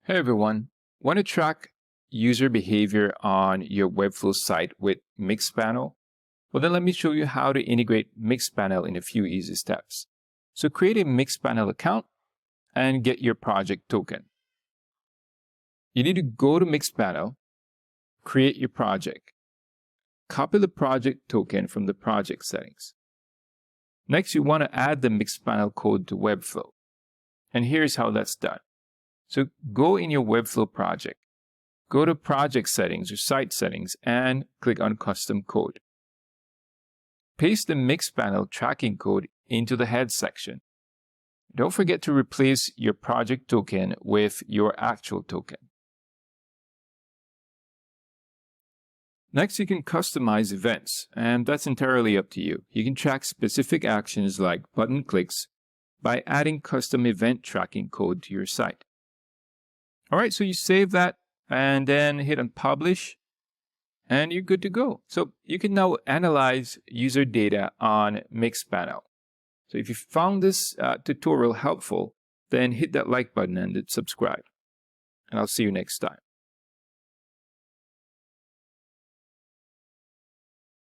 Hey everyone, want to track user behavior on your Webflow site with Mixpanel? Well, then let me show you how to integrate Mixpanel in a few easy steps. So create a Mixpanel account and get your project token. You need to go to Mixpanel, create your project, copy the project token from the project settings. Next, you want to add the Mixpanel code to Webflow. And here's how that's done. So go in your Webflow project, go to project settings or site settings and click on custom code. Paste the Mixpanel tracking code into the head section. Don't forget to replace your project token with your actual token. Next, you can customize events, and that's entirely up to you. You can track specific actions like button clicks by adding custom event tracking code to your site. All right, so you save that and then hit on publish and you're good to go. So you can now analyze user data on Mixpanel. So if you found this tutorial helpful, then hit that like button and subscribe. And I'll see you next time.